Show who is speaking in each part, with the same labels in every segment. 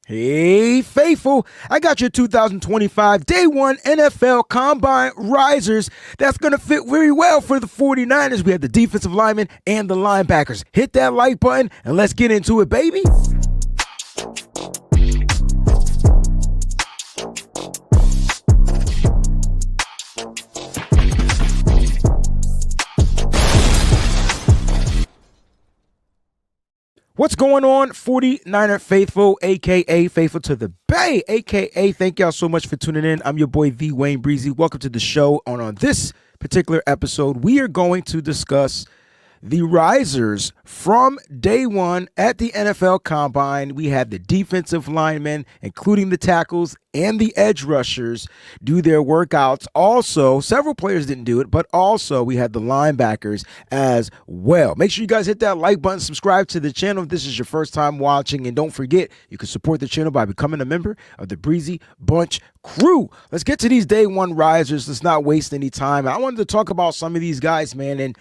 Speaker 1: Hey, faithful, I got your 2025 Day 1 NFL Combine Risers that's going to fit very well for the 49ers. We have the defensive linemen and the linebackers. Hit that like button and let's get into it, baby. What's going on, 49er faithful, a.k.a. faithful to the Bay, a.k.a. thank y'all so much for tuning in. I'm your boy, the WayneBreezie. Welcome to the show. On this particular episode, we are going to discuss the risers from day one at the NFL Combine. We had the defensive linemen, including the tackles and the edge rushers, do their workouts. Also, several players didn't do it, but also we had the linebackers as well. Make sure you guys hit that like button, subscribe to the channel if this is your first time watching, and don't forget, you can support the channel by becoming a member of the Breezie Bunch crew. Let's get to these day one risers. Let's not waste any time. I wanted to talk about some of these guys, man, and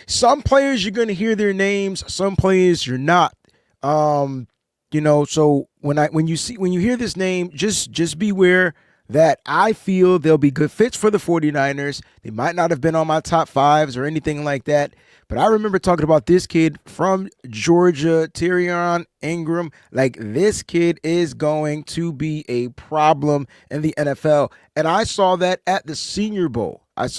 Speaker 1: some players you're going to hear their names, some players you're not. So when you hear this name, just beware that I feel they'll be good fits for the 49ers. They might not have been on my top fives or anything like that, but I remember talking about this kid from Georgia, Tyrion Ingram. Like, this kid is going to be a problem in the NFL. And I saw that at the Senior Bowl. and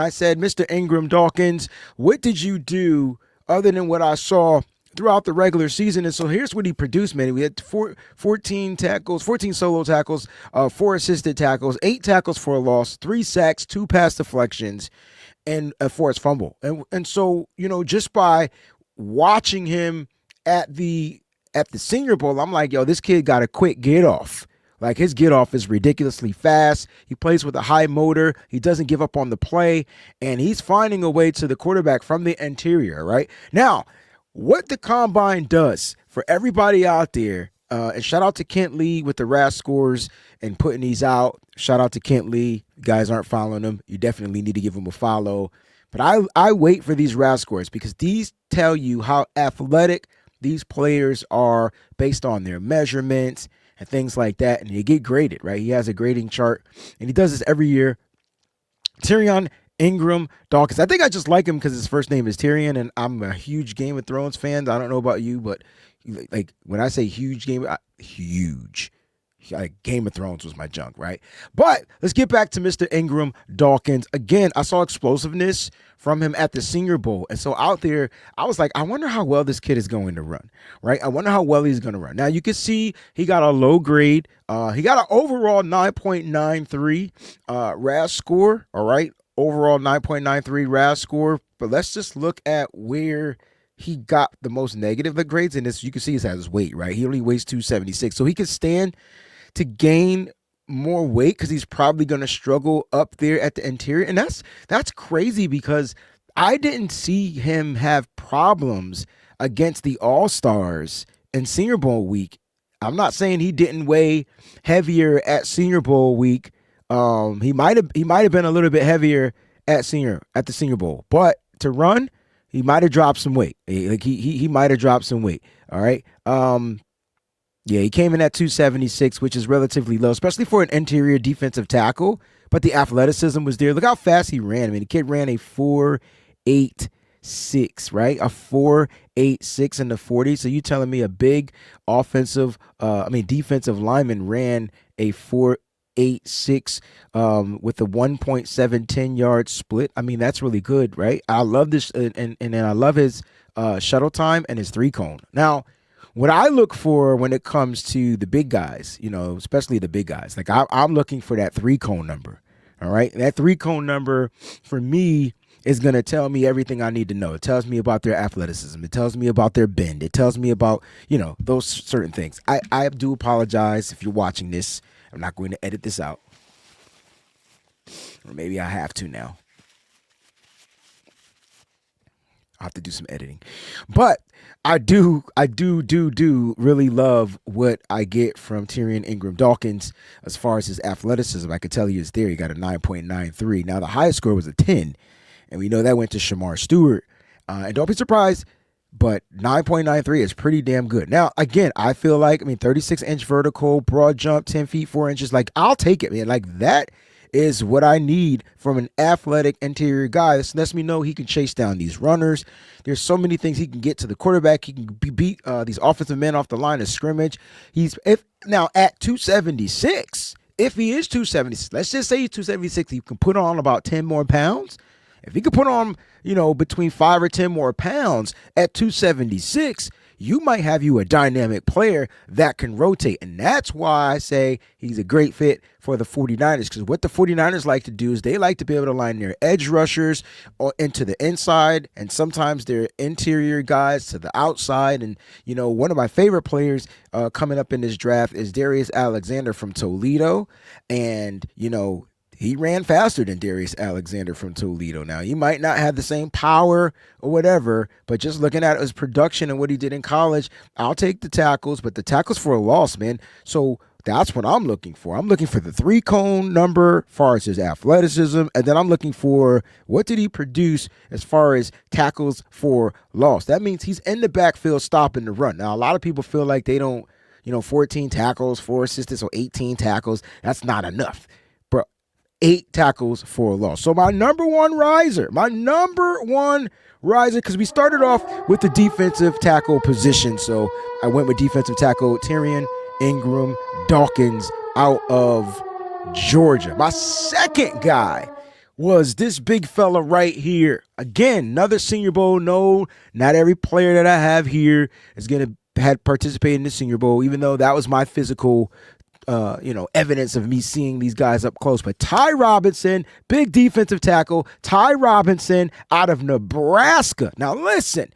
Speaker 1: I said, Mr. Ingram Dawkins, what did you do other than what I saw throughout the regular season? And so here's what he produced, man. We had 14 tackles, 14 solo tackles, 4 assisted tackles, 8 tackles for a loss, 3 sacks, 2 pass deflections, and a forced fumble. And so, just by watching him at the Senior Bowl, I'm like, yo, this kid got a quick get off. Like, his get off is ridiculously fast. He plays with a high motor. He doesn't give up on the play, and he's finding a way to the quarterback from the interior, right? Now, what the Combine does for everybody out there, and shout out to Kent Lee with the RAS scores and putting these out. Shout out to Kent Lee. You guys aren't following him, you definitely need to give him a follow. But I wait for these RAS scores because these tell you how athletic these players are based on their measurements and things like that, and you get graded, right? He has a grading chart, and he does this every year. Tyrion Ingram Dawkins. I think I just like him because his first name is Tyrion, and I'm a huge Game of Thrones fan. I don't know about you, but like when I say huge huge. Like, Game of Thrones was my junk, right? But let's get back to Mr. Ingram Dawkins. Again, I saw explosiveness from him at the Senior Bowl. And so out there, I was like, I wonder how well this kid is going to run, right? I wonder how well he's going to run. Now, you can see he got a low grade. He got an overall 9.93 RAS score, all right? Overall 9.93 RAS score. But let's just look at where he got the most negative grades. And this, you can see, he has his weight, right? He only weighs 276. So he could stand to gain more weight because he's probably going to struggle up there at the interior. And that's crazy because I didn't see him have problems against the All-Stars in Senior Bowl week. I'm not saying he didn't weigh heavier at Senior Bowl week. He might have been a little bit heavier at the Senior Bowl, but to run, he might have dropped some weight. He might have dropped some weight. All right. Yeah, he came in at 276, which is relatively low, especially for an interior defensive tackle. But the athleticism was there. Look how fast he ran. I mean, the kid ran a 4.86, right? A 4.86 in the 40. So you telling me a big defensive lineman ran a 4.86 with a 1.710 yard split. I mean, that's really good, right? I love this, and I love his shuttle time and his 3-cone. Now, what I look for when it comes to the big guys, especially the big guys, like I'm looking for that 3-cone number. All right. That 3-cone number for me is going to tell me everything I need to know. It tells me about their athleticism. It tells me about their bend. It tells me about, those certain things. I do apologize if you're watching this. I'm not going to edit this out. Or maybe I have to now. I'll have to do some editing. But I do really love what I get from Tyrion Ingram Dawkins as far as his athleticism. I could tell you is there. He got a 9.93. Now, the highest score was a 10, and we know that went to Shamar Stewart. And don't be surprised, but 9.93 is pretty damn good. Now, again, I feel like, 36-inch vertical, broad jump, 10 feet, 4 inches. Like, I'll take it, man. Like, that is what I need from an athletic interior guy. This lets me know he can chase down these runners. There's so many things he can get to the quarterback. He can beat these offensive men off the line of scrimmage. Now, at 276, if he is 276, let's just say he's 276, he can put on about 10 more pounds. If he could put on, between 5 or 10 more pounds at 276, you might have you a dynamic player that can rotate. And that's why I say he's a great fit for the 49ers, because what the 49ers like to do is they like to be able to line their edge rushers into the inside, and sometimes their interior guys to the outside. And, one of my favorite players coming up in this draft is Darius Alexander from Toledo. And, he ran faster than Darius Alexander from Toledo. Now, he might not have the same power or whatever, but just looking at his production and what he did in college, I'll take the tackles, but the tackles for a loss, man. So that's what I'm looking for. I'm looking for the 3-cone number as far as his athleticism, and then I'm looking for what did he produce as far as tackles for loss. That means he's in the backfield stopping the run. Now, a lot of people feel like they don't, 14 tackles, 4 assists, or 18 tackles. That's not enough. 8 tackles for a loss. So my number one riser, because we started off with the defensive tackle position. So I went with defensive tackle Tyrion Ingram Dawkins out of Georgia. My second guy was this big fella right here. Again, another Senior Bowl. No, not every player that I have here is going to have participated in the Senior Bowl, even though that was my physical evidence of me seeing these guys up close. But Ty Robinson, big defensive tackle, Ty Robinson out of Nebraska. Now listen,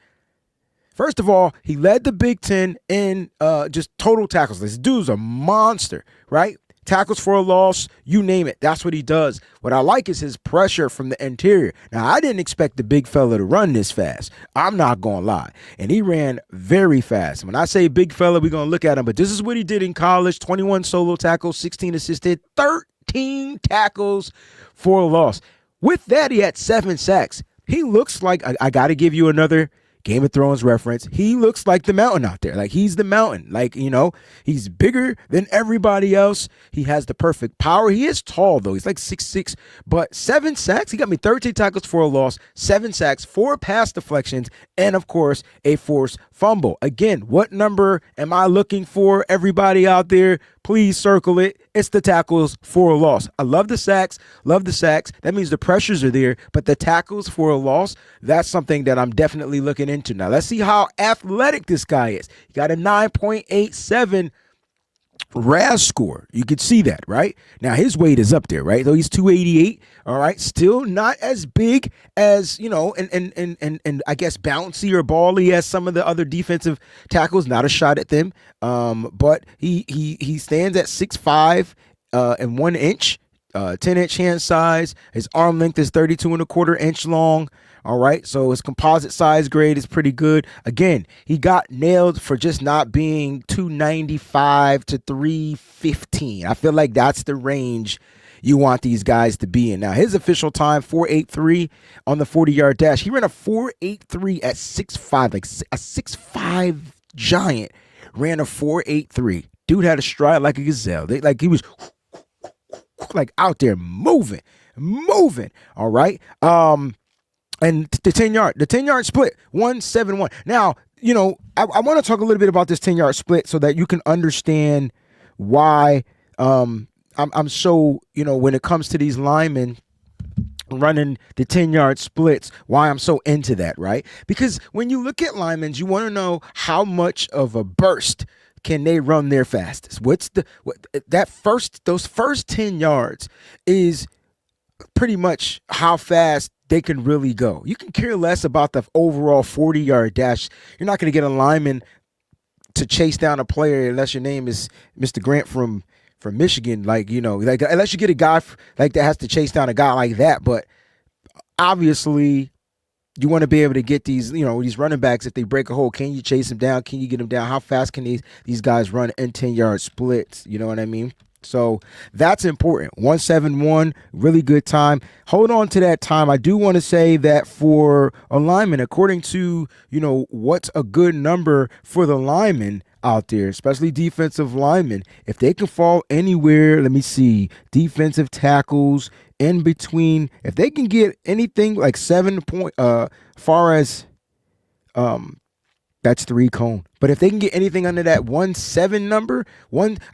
Speaker 1: first of all, he led the Big Ten in just total tackles. This dude's a monster, right? Tackles for a loss, you name it. That's what he does. What I like is his pressure from the interior. Now, I didn't expect the big fella to run this fast. I'm not going to lie. And he ran very fast. When I say big fella, we're going to look at him. But this is what he did in college. 21 solo tackles, 16 assisted, 13 tackles for a loss. With that, he had 7 sacks. He looks like, I got to give you another Game of Thrones reference. He looks like the mountain out there. Like, he's the mountain. Like, he's bigger than everybody else. He has the perfect power. He is tall, though. He's like 6'6", but 7 sacks. He got me 13 tackles for a loss, 7 sacks, 4 pass deflections, and, of course, a forced fumble. Again, what number am I looking for, everybody out there? Please circle it. It's the tackles for a loss. I love the sacks. That means the pressures are there, but the tackles for a loss, that's something that I'm definitely looking into. Now, let's see how athletic this guy is. He got a 9.87 RAS score. You can see that, right? Now, his weight is up there, right? So he's 288, all right? Still not as big as, and I guess bouncy or bally as some of the other defensive tackles. Not a shot at them. But he stands at 6'5" and 1 inch, 10-inch hand size. His arm length is 32.25 inch long. All right, so his composite size grade is pretty good. Again, he got nailed for just not being 295 to 315. I feel like that's the range you want these guys to be in. Now, his official time, 4.83 on the 40-yard dash. He ran a 4.83 at 6'5", like a 6'5" giant ran a 4.83. Dude had a stride like a gazelle. Like, he was like out there moving. All right. And the 10-yard split, 171. Now, I want to talk a little bit about this 10-yard split so that you can understand why I'm so, when it comes to these linemen running the 10-yard splits, why I'm so into that, right? Because when you look at linemen, you want to know how much of a burst can they run their fastest. Those first 10 yards is pretty much how fast they can really go. You can care less about the overall 40-yard dash. You're not going to get a lineman to chase down a player unless your name is Mr. Grant from Michigan. Unless you get a guy like that has to chase down a guy like that. But obviously, you want to be able to get these running backs. If they break a hole, can you chase them down? Can you get them down? How fast can these guys run in 10-yard splits? You know what I mean? So that's important. 171, really good time. Hold on to that time. I do want to say that for a lineman, according to, what's a good number for the lineman out there, especially defensive linemen, if they can fall anywhere, let me see, defensive tackles in between, if they can get anything like 7 point, far as, that's 3 cone. But if they can get anything under that 1-7 number,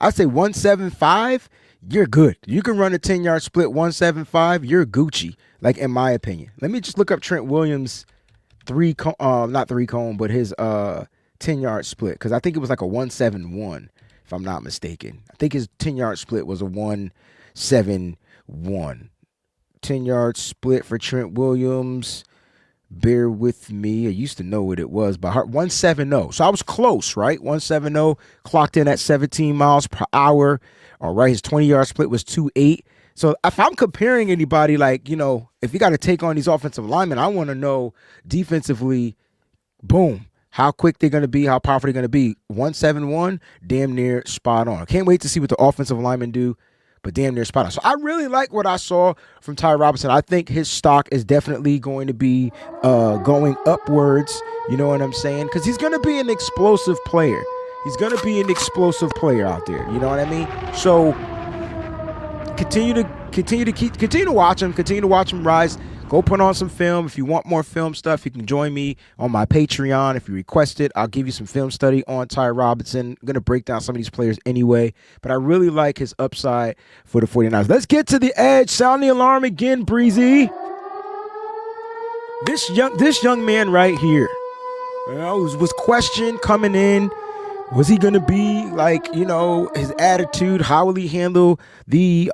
Speaker 1: I'd say 175, you're good. You can run a 10-yard split 175, you're Gucci, like in my opinion. Let me just look up Trent Williams' not 3 cone, but his 10-yard split, because I think it was like a 171, if I'm not mistaken. I think his 10-yard split was a 171. 10-yard split for Trent Williams. Bear with me. I used to know what it was by heart. 170. So I was close, right? 170, clocked in at 17 miles per hour. All right. His 20-yard split was 2.8. So if I'm comparing anybody, like, if you got to take on these offensive linemen, I want to know defensively, boom, how quick they're going to be, how powerful they're going to be. 171, damn near spot on. I can't wait to see what the offensive linemen do, but damn near spot on. So I really like what I saw from Ty Robinson. I think his stock is definitely going to be going upwards. You know what I'm saying? Because he's going to be an explosive player. He's going to be an explosive player out there. You know what I mean? So continue to watch him. Continue to watch him rise. Go put on some film. If you want more film stuff, you can join me on my Patreon. If you request it, I'll give you some film study on Ty Robinson. I'm going to break down some of these players anyway, but I really like his upside for the 49ers. Let's get to the edge. Sound the alarm again, Breezie. This young man right here, was questioned coming in. Was he going to be like, his attitude? How will he handle the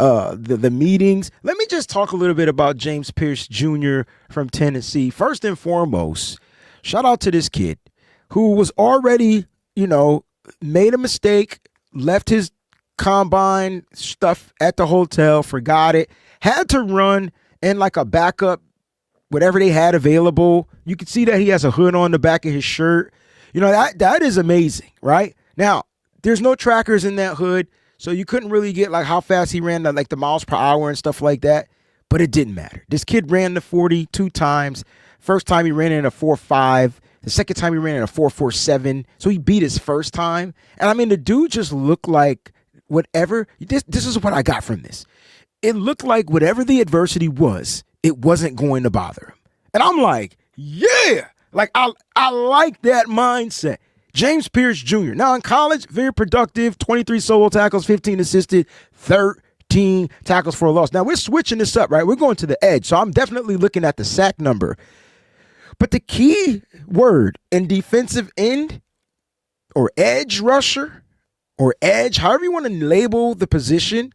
Speaker 1: meetings? Let me just talk a little bit about James Pierce Jr. from Tennessee. First and foremost, shout out to this kid who was already, made a mistake, left his combine stuff at the hotel, forgot it, had to run in like a backup, whatever they had available. You can see that he has a hood on the back of his shirt. That is amazing, right? Now, there's no trackers in that hood, so you couldn't really get like how fast he ran, like the miles per hour and stuff like that, but it didn't matter. This kid ran the 40 2 times. First time he ran in a 4.5. The second time he ran in a 4.47. So he beat his first time. And I mean, the dude just looked like whatever. This is what I got from this. It looked like whatever the adversity was, it wasn't going to bother him. And I'm like, yeah. Like, I like that mindset. James Pierce Jr. Now, in college, very productive, 23 solo tackles, 15 assisted, 13 tackles for a loss. Now, we're switching this up, right? We're going to the edge, so I'm definitely looking at the sack number. But the key word in defensive end or edge rusher or edge, however you want to label the position,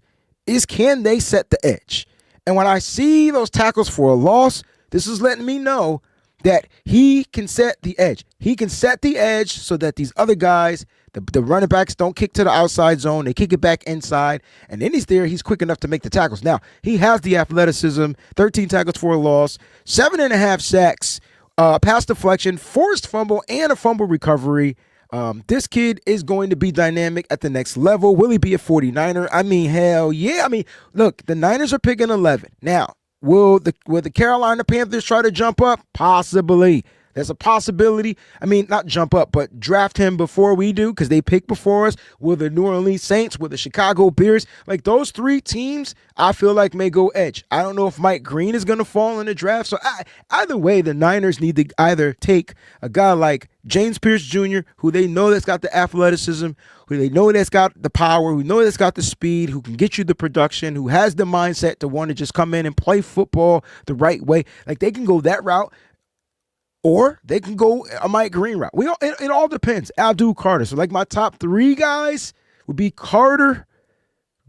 Speaker 1: is can they set the edge? And when I see those tackles for a loss, this is letting me know that he can set the edge. He can set the edge so that these other guys, the running backs, don't kick to the outside zone. They kick it back inside. And then he's quick enough to make the tackles. Now, he has the athleticism, 13 tackles for a loss, 7.5 sacks, pass deflection, forced fumble, and a fumble recovery. This kid is going to be dynamic at the next level. Will he be a 49er? I mean, hell yeah. I mean, look, the Niners are picking 11. Now, Will the Carolina Panthers try to jump up? Possibly. There's a possibility. I mean, not jump up, but draft him before we do because they pick before us. Will the New Orleans Saints, will the Chicago Bears, like those three teams, I feel like may go edge. I don't know if Mike Green is going to fall in the draft. So either way, the Niners need to either take a guy like James Pierce Jr., who they know that's got the athleticism, who they know that's got the power, who know that's got the speed, who can get you the production, who has the mindset to want to just come in and play football the right way. Like they can go that route. Or they can go a Mike Green route. It all depends. Abdul Carter. So like my top three guys would be Carter,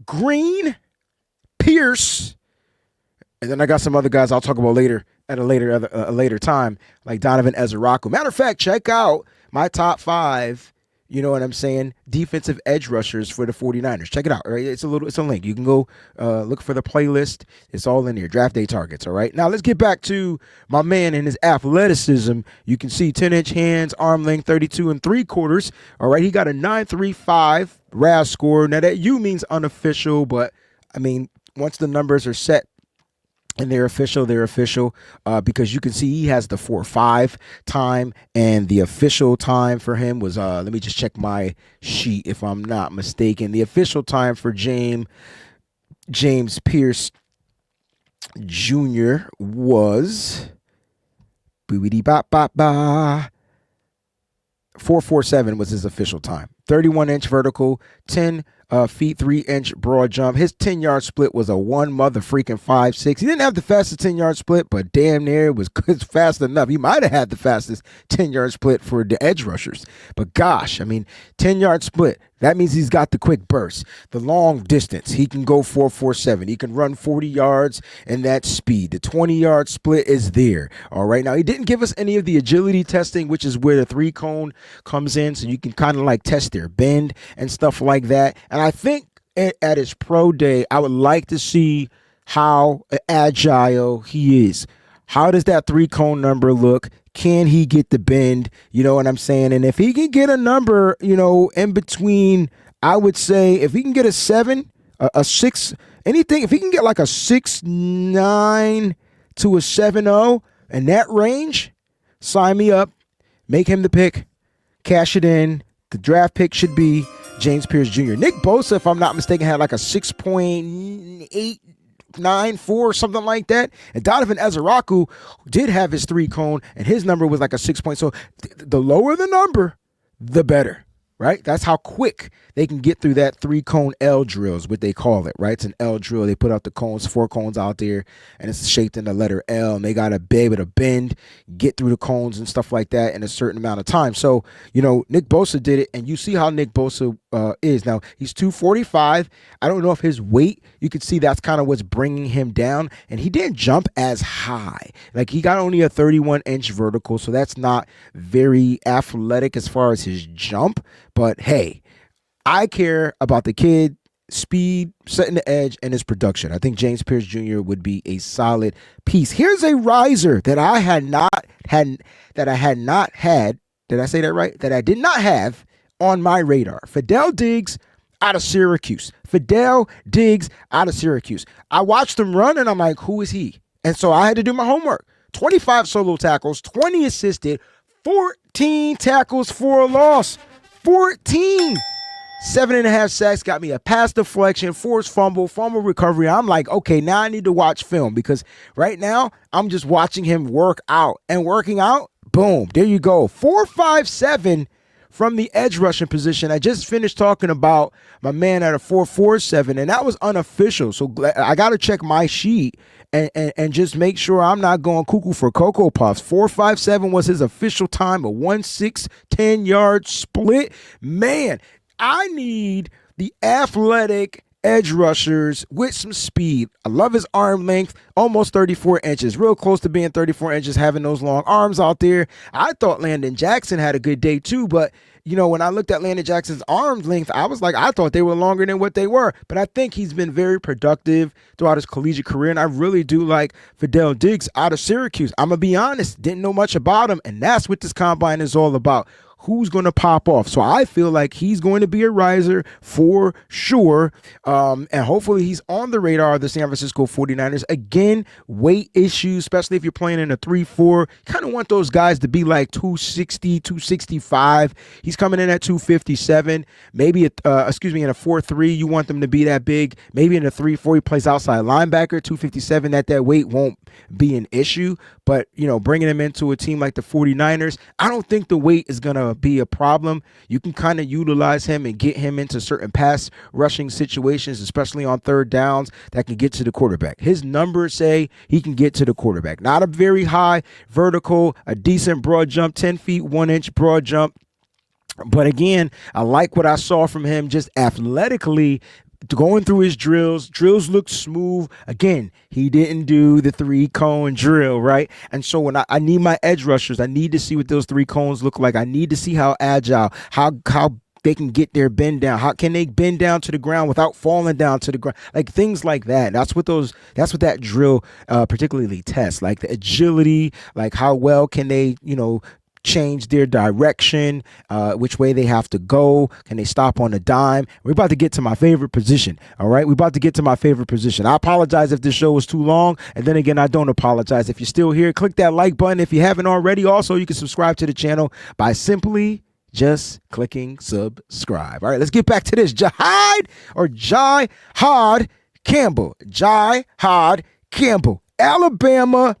Speaker 1: Green, Pierce, and then I got some other guys I'll talk about later at a later time, like Donovan Ezeraku. Matter of fact, check out my top 5 You know what I'm saying? Defensive edge rushers for the 49ers. Check it out. All right. It's a link. You can go look for the playlist. It's all in here. Draft day targets. All right. Now let's get back to my man and his athleticism. You can see 10-inch hands, arm length, 32 3/4. All right. He got a 9.35 RAS score. Now that U means unofficial, but I mean, once the numbers are set, and they're official because you can see he has the 4.5 time, and the official time for him was, let me just check my sheet if I'm not mistaken. The official time for James Pierce Jr. was 4.47 was his official time. 31-inch vertical, 10 feet 3-inch broad jump. His 10-yard split was a 5.6. He didn't have the fastest 10-yard split, but damn near it was good, fast enough. He might have had the fastest 10-yard split for the edge rushers. But gosh, I mean, 10-yard split, that means he's got the quick burst, the long distance. He can go 4.47. He can run 40 yards and that speed. The 20-yard split is there. All right. Now, he didn't give us any of the agility testing, which is where the 3-cone comes in. So you can kind of like test their bend and stuff like that. And I think at his pro day, I would like to see how agile he is. How does that 3-cone number look? Can he get the bend? You know what I'm saying? And if he can get a number, in between, I would say if he can get a 7, a 6, anything, if he can get like a 6.9 to a 7.0 in that range, sign me up, make him the pick, cash it in. The draft pick should be James Pierce Jr. Nick Bosa, if I'm not mistaken, had like a 6.894, something like that. And Donovan Ezeraku did have his 3-cone, and his number was like a 6 point. So the lower the number, the better, right? That's how quick they can get through that 3-cone L drills, what they call it, right? It's an L drill. They put out the cones, 4 cones out there, and it's shaped in the letter L, and they got to be able to bend, get through the cones and stuff like that in a certain amount of time. So, Nick Bosa did it, and you see how Nick Bosa is. Now, he's 245. I don't know if his weight, you can see that's kind of what's bringing him down, and he didn't jump as high. Like, he got only a 31-inch vertical, so that's not very athletic as far as his jump, but hey, I care about the kid, speed, setting the edge, and his production. I think James Pierce Jr. would be a solid piece. Here's a riser that I had not had. Did I say that right? That I did not have on my radar. Fidel Diggs out of Syracuse. I watched him run, and I'm like, who is he? And so I had to do my homework. 25 solo tackles, 20 assisted, 14 tackles for a loss. 14. 7.5 sacks, got me a pass deflection, forced fumble recovery. I'm like, okay, now I need to watch film, because right now I'm just watching him work out, and working out, boom, there you go. 4.57 from the edge rushing position. I just finished talking about my man at a 4.47, and that was unofficial. So I got to check my sheet and just make sure I'm not going cuckoo for Cocoa Puffs. 4.57 was his official time, a 1.6 10-yard split. Man, I need the athletic edge rushers with some speed. I love his arm length, almost 34 inches, real close to being 34 inches, having those long arms out there. I thought Landon Jackson had a good day too, but when I looked at Landon Jackson's arm length, I was like, I thought they were longer than what they were. But I think he's been very productive throughout his collegiate career, and I really do like Fidel Diggs out of Syracuse. I'm going to be honest, didn't know much about him, and that's what this combine is all about. Who's going to pop off? So I feel like he's going to be a riser for sure. And hopefully he's on the radar of the San Francisco 49ers. Again, weight issues, especially if you're playing in a 3-4. Kind of want those guys to be like 260, 265. He's coming in at 257. Maybe, in a 4-3, you want them to be that big. Maybe in a 3-4, he plays outside linebacker, 257. That weight won't be an issue. But, bringing him into a team like the 49ers, I don't think the weight is going to be a problem. You can kind of utilize him and get him into certain pass rushing situations, especially on third downs, that can get to the quarterback. His numbers say he can get to the quarterback. Not a very high vertical, a decent broad jump, 10 feet, 1 inch broad jump. But again, I like what I saw from him just athletically. Going through his drills look smooth. Again, he didn't do the 3-cone drill, right? And so when I need my edge rushers, I need to see what those 3 cones look like. I need to see how agile, how they can get their bend down? How can they bend down to the ground without falling down to the ground? Like things like that. That's what that drill particularly tests. Like the agility, like how well can they, change their direction, which way they have to go. Can they stop on a dime? We're about to get to my favorite position. All right. We're about to get to my favorite position. I apologize if this show was too long. And then again, I don't apologize. If you're still here, click that like button. If you haven't already, also, you can subscribe to the channel by simply just clicking subscribe. All right, let's get back to this. Jihad Campbell. Jihad Campbell. Alabama,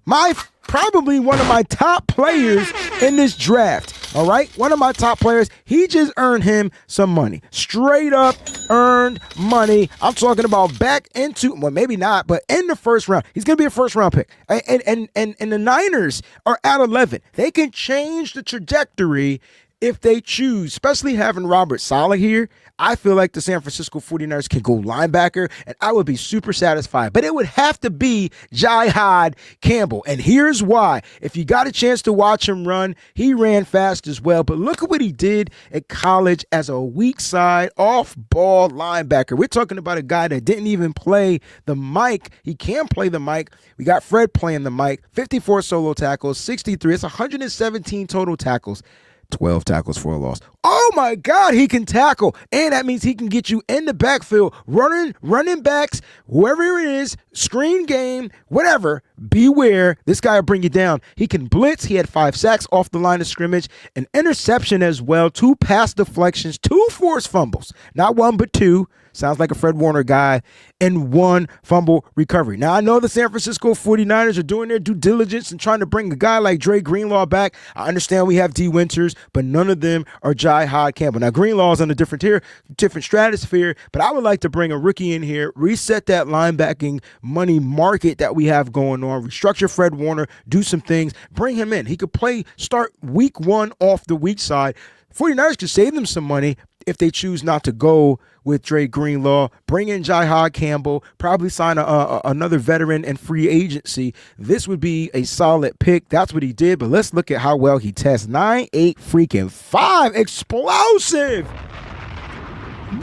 Speaker 1: probably one of my top players in this draft. All right, one of my top players. He just earned him some money. Straight up earned money. I'm talking about back into, well, maybe not, but in the first round. He's going to be a first round pick. And the Niners are at 11. They can change the trajectory if they choose, especially having Robert Saleh here. I feel like the San Francisco 49ers can go linebacker, and I would be super satisfied. But it would have to be Jihad Campbell. And here's why. If you got a chance to watch him run, he ran fast as well. But look at what he did at college as a weak side, off-ball linebacker. We're talking about a guy that didn't even play the mic. He can play the mic. We got Fred playing the mic. 54 solo tackles, 63. It's 117 total tackles. 12 tackles for a loss. Oh my God, he can tackle. And that means he can get you in the backfield, running backs, whoever it is, screen game, whatever. Beware. This guy will bring you down. He can blitz. He had 5 sacks off the line of scrimmage, an interception as well, 2 pass deflections, 2 forced fumbles. Not 1, but 2. Sounds like a Fred Warner guy, and 1 fumble recovery. Now, I know the San Francisco 49ers are doing their due diligence and trying to bring a guy like Dre Greenlaw back. I understand we have D. Winters, but none of them are Jihad Campbell. Now, Greenlaw's on a different tier, different stratosphere, but I would like to bring a rookie in here, reset that linebacking money market that we have going on, restructure Fred Warner, do some things, bring him in. He could start week 1 off the weak side. 49ers could save them some money if they choose not to go with Dre Greenlaw, bring in Jihad Campbell, probably sign another veteran and free agency. This would be a solid pick. That's what he did, but let's look at how well he tests. 9.8 freaking 5. Explosive.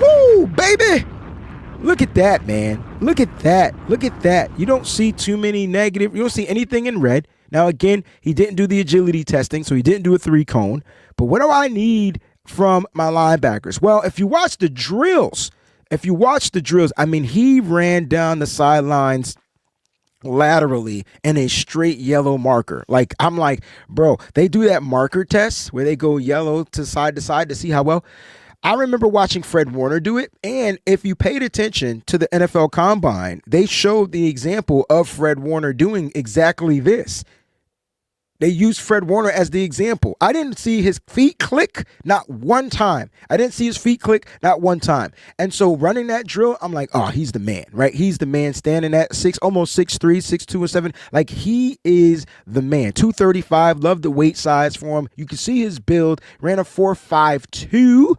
Speaker 1: Woo, baby. Look at that, man. Look at that. Look at that. You don't see too many negative. You don't see anything in red. Now, again, he didn't do the agility testing, so he didn't do a 3-cone. But what do I need from my linebackers? Well, if you watch the drills, I mean, he ran down the sidelines laterally in a straight yellow marker. Like, I'm like, bro, they do that marker test where they go yellow to side to see how well. I remember watching Fred Warner do it, and if you paid attention to the NFL Combine, they showed the example of Fred Warner doing exactly this. They used Fred Warner as the example. I didn't see his feet click not one time. And so running that drill, I'm like, oh, he's the man, right? He's the man standing at almost 6'3", 6'2", and 7. Like, he is the man. 235, love the weight size for him. You can see his build. Ran a 4.52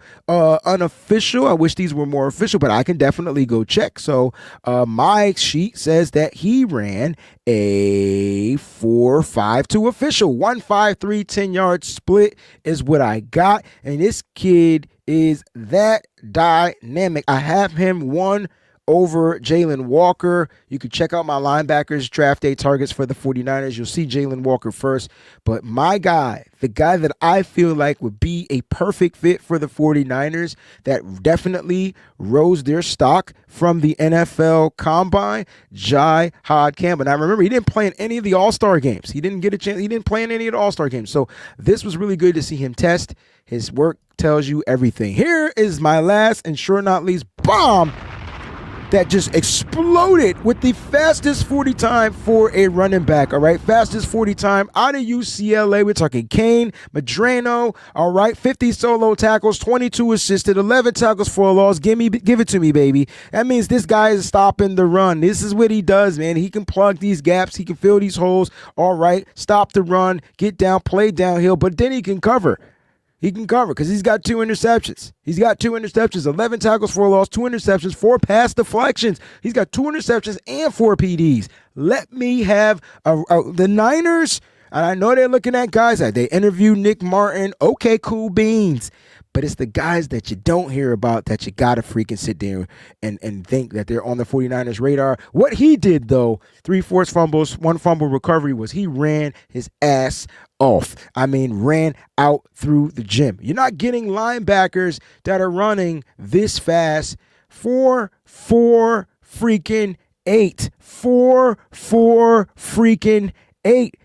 Speaker 1: unofficial. I wish these were more official, but I can definitely go check. So my sheet says that he ran a 4.52 official. 153 10-yard split is what I got, and this kid is that dynamic. I have him 1 over Jalen Walker. You can check out my linebackers draft day targets for the 49ers. You'll see Jalen Walker first, but my guy, the guy that I feel like would be a perfect fit for the 49ers, that definitely rose their stock from the NFL Combine, Jihad Campbell. Now, remember, he didn't play in any of the All-Star games. He didn't get a chance. He didn't play in any of the All-Star games. So this was really good to see him test. His work tells you everything. Here is my last and sure not least bomb that just exploded with the fastest 40 time for a running back. All right, fastest 40 time out of UCLA. We're talking Kane Madrano. All right, 50 solo tackles, 22 assisted, 11 tackles for a loss. Give it to me, baby. That means this guy is stopping the run. This is what he does, man. He can plug these gaps. He can fill these holes. All right, stop the run, get down, play downhill, but then he can cover. He can cover because he's got 2 interceptions. 11 tackles for a loss, 2 interceptions, 4 pass deflections. He's got 2 interceptions and 4 PDs. Let me have the Niners, and I know they're looking at guys. They interviewed Nick Martin. Okay, cool beans. but it's the guys that you don't hear about that you got to freaking sit there and think that they're on the 49ers radar. What he did, though, 3 forced fumbles, 1 fumble recovery, was he ran his ass off. I mean, ran out through the gym. You're not getting linebackers that are running this fast. 4-4 freaking 8. 4-4 freaking 8.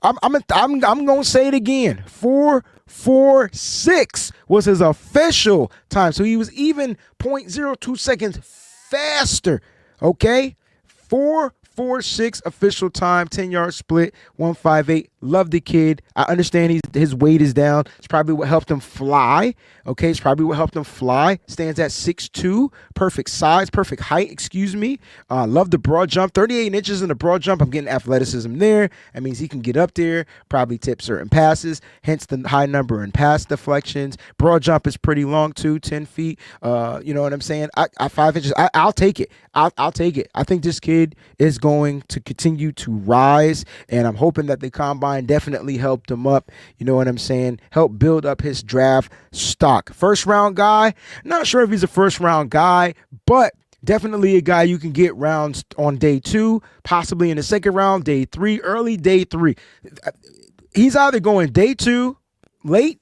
Speaker 1: I'm gonna say it again. 4-4-6 was his official time. So he was even 0.02 seconds faster. Okay? 4-4-6 official time, 10-yard split, 158. Love the kid. I understand his weight is down. It's probably what helped him fly. Okay, it's probably what helped him fly. Stands at 6'2", perfect size, perfect height, excuse me. Love the broad jump, 38 inches in the broad jump. I'm getting athleticism there. That means he can get up there, probably tip certain passes, hence the high number in pass deflections. Broad jump is pretty long too, 10 feet. You know what I'm saying? I 5 inches. I'll take it. I'll take it. I think this kid is going to continue to rise, and I'm hoping that the combine definitely helped him up. You know what I'm saying? Help build up his draft stock. First round guy. Not sure if he's a first round guy, but definitely a guy you can get rounds on day 2, possibly in the second round, day 3, early day 3. He's either going day 2 late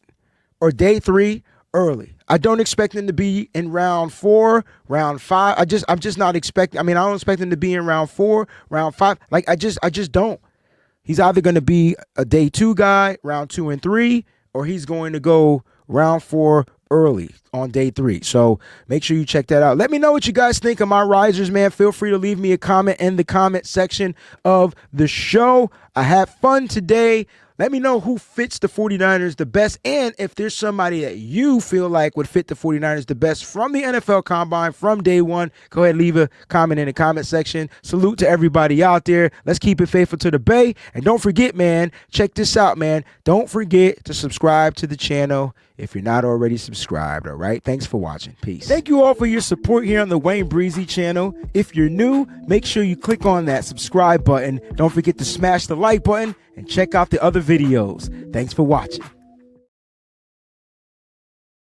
Speaker 1: or day 3 early. I don't expect him to be in round 4, round 5. I'm just not expecting. I mean, I don't expect him to be in round 4, round 5. Like I just don't. He's either going to be a day 2 guy, round 2 and 3, or he's going to go round 4 early on day 3. So make sure you check that out. Let me know what you guys think of my risers, man. Feel free to leave me a comment in the comment section of the show. I had fun today. Let me know who fits the 49ers the best, and if there's somebody that you feel like would fit the 49ers the best from the NFL Combine from day 1, go ahead and leave a comment in the comment section. Salute to everybody out there. Let's keep it faithful to the Bay. And don't forget, man, check this out, man. Don't forget to subscribe to the channel if you're not already subscribed, all right? Thanks for watching. Peace. Thank you all for your support here on the WayneBreezie channel. If you're new, make sure you click on that subscribe button. Don't forget to smash the like button and check out the other videos. Thanks for watching.